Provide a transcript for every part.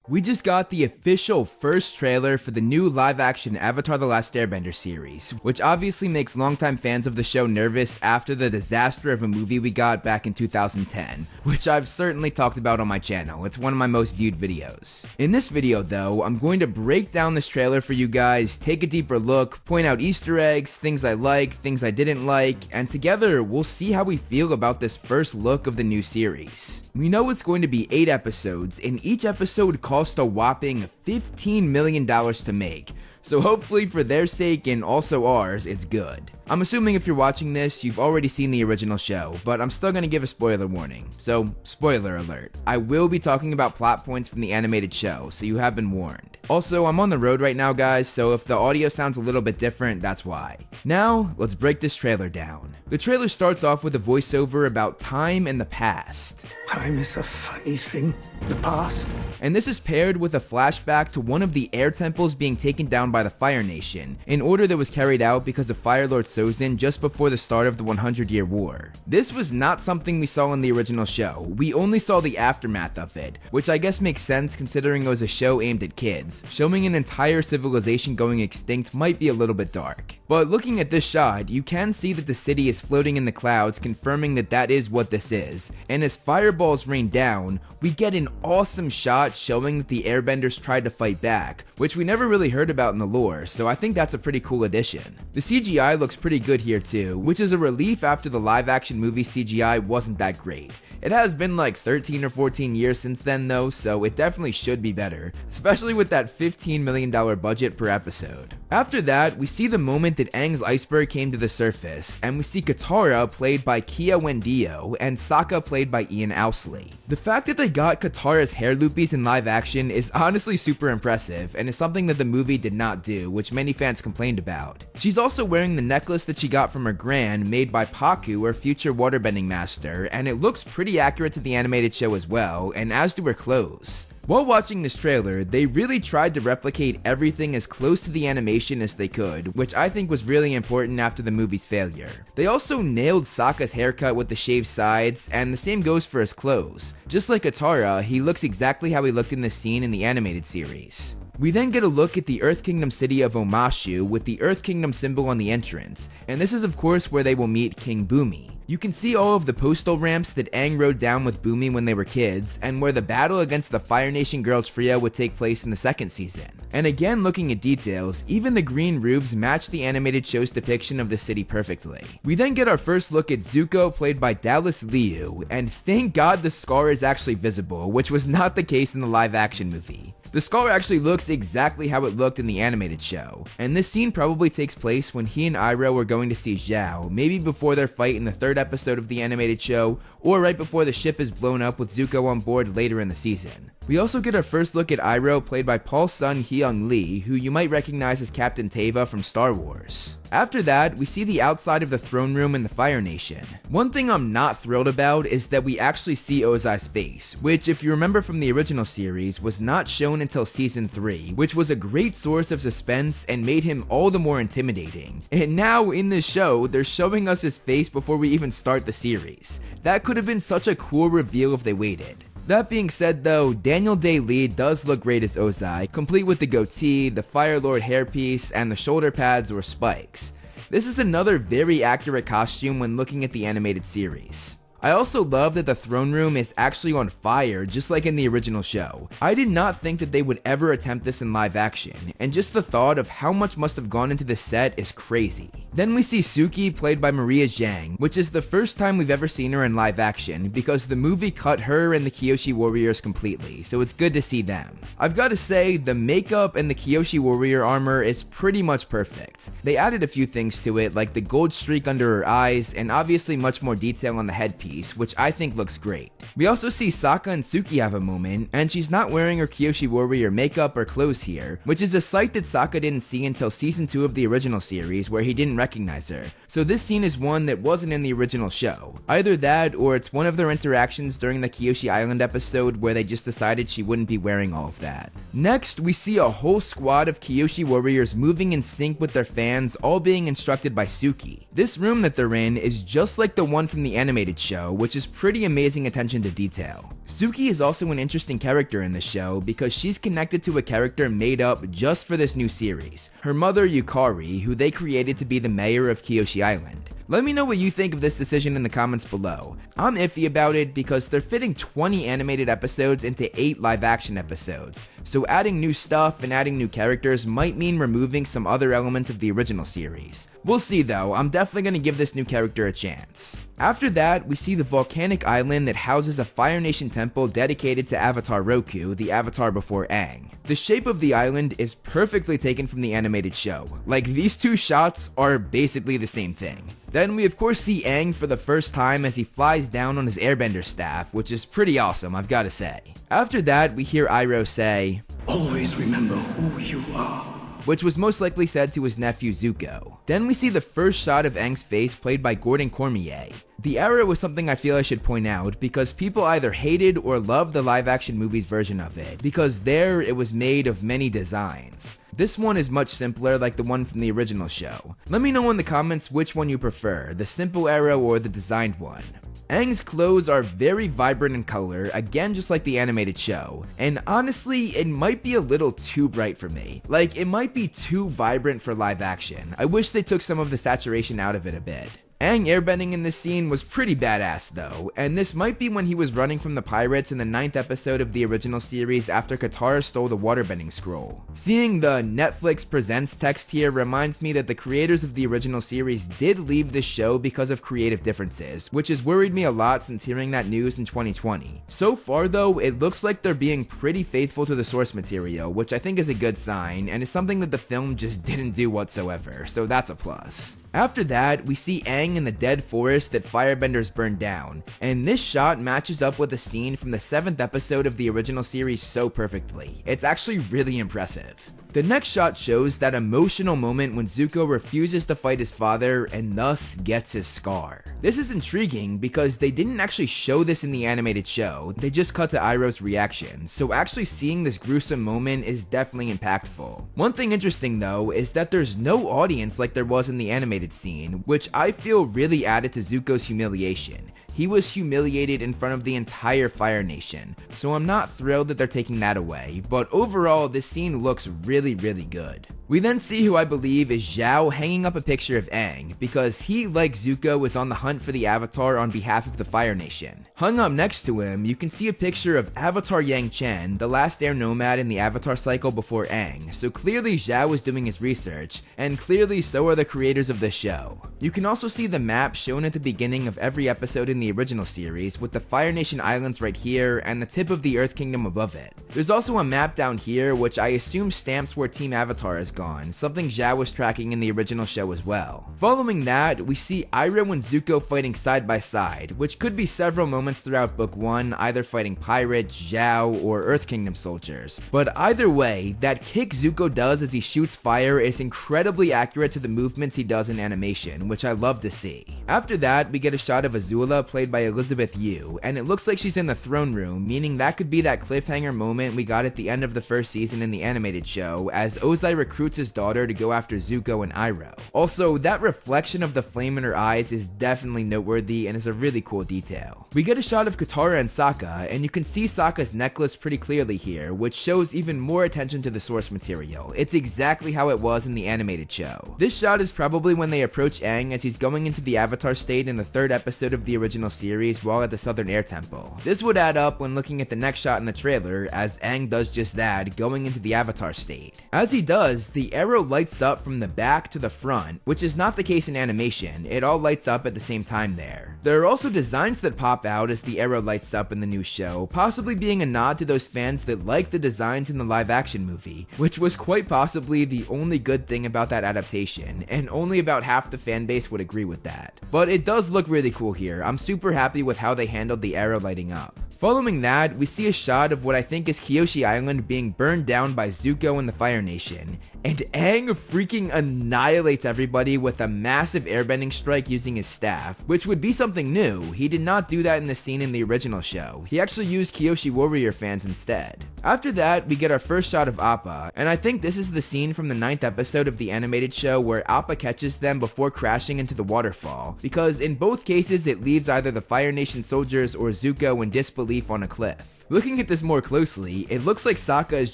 We just got the official first trailer for the new live-action Avatar: The Last Airbender series, which obviously makes longtime fans of the show nervous after the disaster of a movie we got back in 2010, which I've certainly talked about on my channel. It's one of my most viewed videos. In this video though, I'm going to break down this trailer for you guys, take a deeper look, point out Easter eggs, things I like, things I didn't like, and together we'll see how we feel about this first look of the new series. We know it's going to be 8 episodes, and each episode cost a whopping $15 million to make, so hopefully for their sake and also ours, it's good. I'm assuming if you're watching this, you've already seen the original show, but I'm still gonna give a spoiler warning. So, spoiler alert, I will be talking about plot points from the animated show, so you have been warned. Also, I'm on the road right now guys, so if the audio sounds a little bit different, that's why. Now, let's break this trailer down. The trailer starts off with a voiceover about time and the past. Time is a funny thing. The past. And this is paired with a flashback to one of the air temples being taken down by the Fire Nation, an order that was carried out because of Fire Lord Sozin just before the start of the 100-Year War. This was not something we saw in the original show, we only saw the aftermath of it, which I guess makes sense considering it was a show aimed at kids. Showing an entire civilization going extinct might be a little bit dark. But looking at this shot, you can see that the city is floating in the clouds, confirming that that is what this is, and as fireballs rain down, we get an awesome shot showing that the Airbenders tried to fight back, which we never really heard about in the lore, so I think that's a pretty cool addition. The CGI looks pretty good here too, which is a relief after the live action movie CGI wasn't that great. It has been like 13 or 14 years since then though, so it definitely should be better, especially with that $15 million budget per episode. After that, we see the moment that Aang's iceberg came to the surface, and we see Katara played by Kia Wendio and Sokka played by Ian Owsley. The fact that they got Katara's hair loopies in live action is honestly super impressive, and is something that the movie did not do, which many fans complained about. She's also wearing the necklace that she got from her gran, made by Paku, her future waterbending master, and it looks pretty accurate to the animated show as well, and as do her clothes. While watching this trailer, they really tried to replicate everything as close to the animation as they could, which I think was really important after the movie's failure. They also nailed Sokka's haircut with the shaved sides, and the same goes for his clothes. Just like Katara, he looks exactly how he looked in the scene in the animated series. We then get a look at the Earth Kingdom city of Omashu with the Earth Kingdom symbol on the entrance, and this is of course where they will meet King Bumi. You can see all of the postal ramps that Aang rode down with Bumi when they were kids, and where the battle against the Fire Nation girl trio would take place in the second season. And again, looking at details, even the green roofs match the animated show's depiction of the city perfectly. We then get our first look at Zuko played by Dallas Liu, and thank God the scar is actually visible, which was not the case in the live action movie. The scar actually looks exactly how it looked in the animated show, and this scene probably takes place when he and Iroh are going to see Zhao, maybe before their fight in the 3rd episode of the animated show, or right before the ship is blown up with Zuko on board later in the season. We also get our first look at Iroh played by Paul's son Hyung Lee, who you might recognize as Captain Teva from Star Wars. After that, we see the outside of the throne room in the Fire Nation. One thing I'm not thrilled about is that we actually see Ozai's face, which if you remember from the original series was not shown until season 3, which was a great source of suspense and made him all the more intimidating. And now in this show, they're showing us his face before we even start the series. That could have been such a cool reveal if they waited. That being said though, Daniel Day-Lee does look great as Ozai, complete with the goatee, the Fire Lord hairpiece, and the shoulder pads or spikes. This is another very accurate costume when looking at the animated series. I also love that the throne room is actually on fire, just like in the original show. I did not think that they would ever attempt this in live action, and just the thought of how much must have gone into this set is crazy. Then we see Suki played by Maria Zhang, which is the first time we've ever seen her in live action because the movie cut her and the Kyoshi Warriors completely, so it's good to see them. I've got to say, the makeup and the Kyoshi Warrior armor is pretty much perfect. They added a few things to it, like the gold streak under her eyes, and obviously much more detail on the headpiece, which I think looks great. We also see Sokka and Suki have a moment, and she's not wearing her Kyoshi Warrior makeup or clothes here, which is a sight that Sokka didn't see until season 2 of the original series where he didn't recognize her. So this scene is one that wasn't in the original show. Either that, or it's one of their interactions during the Kyoshi Island episode where they just decided she wouldn't be wearing all of that. Next, we see a whole squad of Kyoshi Warriors moving in sync with their fans, all being instructed by Suki. This room that they're in is just like the one from the animated show, which is pretty amazing attention attention to detail. Suki is also an interesting character in the show because she's connected to a character made up just for this new series, her mother Yukari, who they created to be the mayor of Kyoshi Island. Let me know what you think of this decision in the comments below. I'm iffy about it because they're fitting 20 animated episodes into 8 live action episodes, so adding new stuff and adding new characters might mean removing some other elements of the original series. We'll see though, I'm definitely going to give this new character a chance. After that, we see the volcanic island that houses a Fire Nation temple dedicated to Avatar Roku, the avatar before Aang. The shape of the island is perfectly taken from the animated show, like these two shots are basically the same thing. Then we of course see Aang for the first time as he flies down on his Airbender staff, which is pretty awesome, I've gotta say. After that, we hear Iroh say, "Always remember who you are," which was most likely said to his nephew Zuko. Then we see the first shot of Aang's face played by Gordon Cormier. The arrow was something I feel I should point out because people either hated or loved the live action movie's version of it, because there it was made of many designs. This one is much simpler like the one from the original show. Let me know in the comments which one you prefer, the simple arrow or the designed one. Aang's clothes are very vibrant in color, again just like the animated show, and honestly it might be a little too bright for me. Like it might be too vibrant for live action. I wish they took some of the saturation out of it a bit. Aang airbending in this scene was pretty badass though, and this might be when he was running from the pirates in the 9th episode of the original series after Katara stole the waterbending scroll. Seeing the Netflix presents text here reminds me that the creators of the original series did leave this show because of creative differences, which has worried me a lot since hearing that news in 2020. So far though, it looks like they're being pretty faithful to the source material, which I think is a good sign, and is something that the film just didn't do whatsoever, so that's a plus. After that, we see Aang in the dead forest that Firebenders burned down, and this shot matches up with a scene from the 7th episode of the original series so perfectly. It's actually really impressive. The next shot shows that emotional moment when Zuko refuses to fight his father and thus gets his scar. This is intriguing because they didn't actually show this in the animated show, they just cut to Iroh's reaction, so actually seeing this gruesome moment is definitely impactful. One thing interesting though is that there's no audience like there was in the animated scene, which I feel really added to Zuko's humiliation. He was humiliated in front of the entire Fire Nation, so I'm not thrilled that they're taking that away, but overall this scene looks really good. We then see who I believe is Zhao hanging up a picture of Aang, because he, like Zuko, is on the hunt for the Avatar on behalf of the Fire Nation. Hung up next to him, you can see a picture of Avatar Yang Chen, the last air nomad in the Avatar cycle before Aang, so clearly Zhao is doing his research, and clearly so are the creators of this show. You can also see the map shown at the beginning of every episode in the original series, with the Fire Nation Islands right here, and the tip of the Earth Kingdom above it. There's also a map down here, which I assume stamps where Team Avatar is gone, something Zhao was tracking in the original show as well. Following that, we see Iroh and Zuko fighting side by side, which could be several moments throughout Book 1, either fighting pirates, Zhao, or Earth Kingdom soldiers. But either way, that kick Zuko does as he shoots fire is incredibly accurate to the movements he does in animation, which I love to see. After that, we get a shot of Azula played by Elizabeth Yu, and it looks like she's in the throne room, meaning that could be that cliffhanger moment we got at the end of the first season in the animated show, as Ozai recruits his daughter to go after Zuko and Iroh. Also, that reflection of the flame in her eyes is definitely noteworthy and is a really cool detail. We get a shot of Katara and Sokka, and you can see Sokka's necklace pretty clearly here, which shows even more attention to the source material. It's exactly how it was in the animated show. This shot is probably when they approach Aang as he's going into the Avatar state in the 3rd episode of the original series while at the Southern Air Temple. This would add up when looking at the next shot in the trailer, as Aang does just that, going into the Avatar state. As he does, the arrow lights up from the back to the front, which is not the case in animation. It all lights up at the same time there. There are also designs that pop out as the arrow lights up in the new show, possibly being a nod to those fans that like the designs in the live action movie, which was quite possibly the only good thing about that adaptation, and only about half the fan base would agree with that. But it does look really cool here. I'm super happy with how they handled the arrow lighting up. Following that, we see a shot of what I think is Kyoshi Island being burned down by Zuko and the Fire Nation, and Aang freaking annihilates everybody with a massive airbending strike using his staff, which would be something new. He did not do that in the scene in the original show. He actually used Kyoshi Warrior fans instead. After that, we get our first shot of Appa, and I think this is the scene from the 9th episode of the animated show where Appa catches them before crashing into the waterfall, because in both cases it leaves either the Fire Nation soldiers or Zuko in disbelief on a cliff. Looking at this more closely, it looks like Sokka is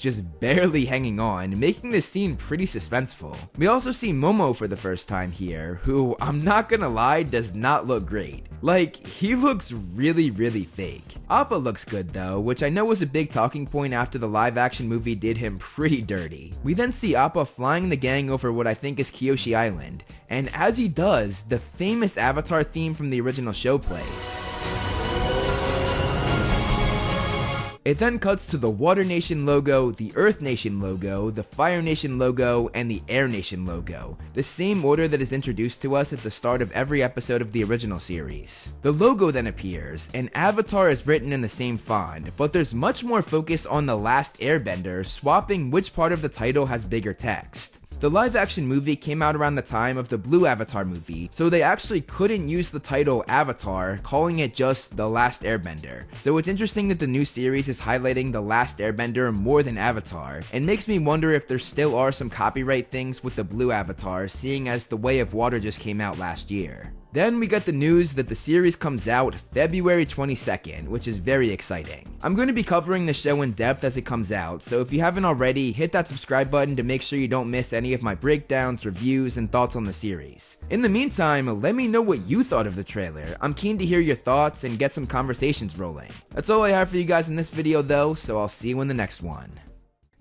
just barely hanging on, making this scene pretty suspenseful. We also see Momo for the first time here, who, I'm not gonna lie, does not look great. Like, he looks really fake. Appa looks good though, which I know was a big talking point after the live action movie did him pretty dirty. We then see Appa flying the gang over what I think is Kyoshi Island, and as he does, the famous Avatar theme from the original show plays. It then cuts to the Water Nation logo, the Earth Nation logo, the Fire Nation logo, and the Air Nation logo, the same order that is introduced to us at the start of every episode of the original series. The logo then appears, and Avatar is written in the same font, but there's much more focus on the last Airbender, swapping which part of the title has bigger text. The live action movie came out around the time of the Blue Avatar movie, so they actually couldn't use the title Avatar, calling it just The Last Airbender. So it's interesting that the new series is highlighting The Last Airbender more than Avatar, and makes me wonder if there still are some copyright things with the Blue Avatar, seeing as The Way of Water just came out last year. Then we got the news that the series comes out February 22nd, which is very exciting. I'm going to be covering the show in depth as it comes out, so if you haven't already, hit that subscribe button to make sure you don't miss any of my breakdowns, reviews, and thoughts on the series. In the meantime, let me know what you thought of the trailer. I'm keen to hear your thoughts and get some conversations rolling. That's all I have for you guys in this video though, so I'll see you in the next one.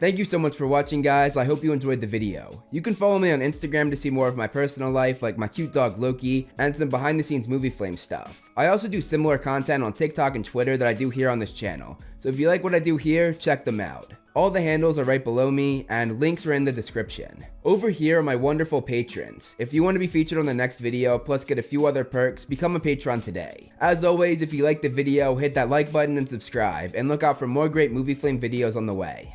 Thank you so much for watching, guys. I hope you enjoyed the video. You can follow me on Instagram to see more of my personal life, like my cute dog Loki, and some behind the scenes movie flame stuff. I also do similar content on TikTok and Twitter that I do here on this channel, so if you like what I do here, check them out. All the handles are right below me, and links are in the description. Over here are my wonderful patrons. If you want to be featured on the next video, plus get a few other perks, become a patron today. As always, if you liked the video, hit that like button and subscribe, and look out for more great movie flame videos on the way.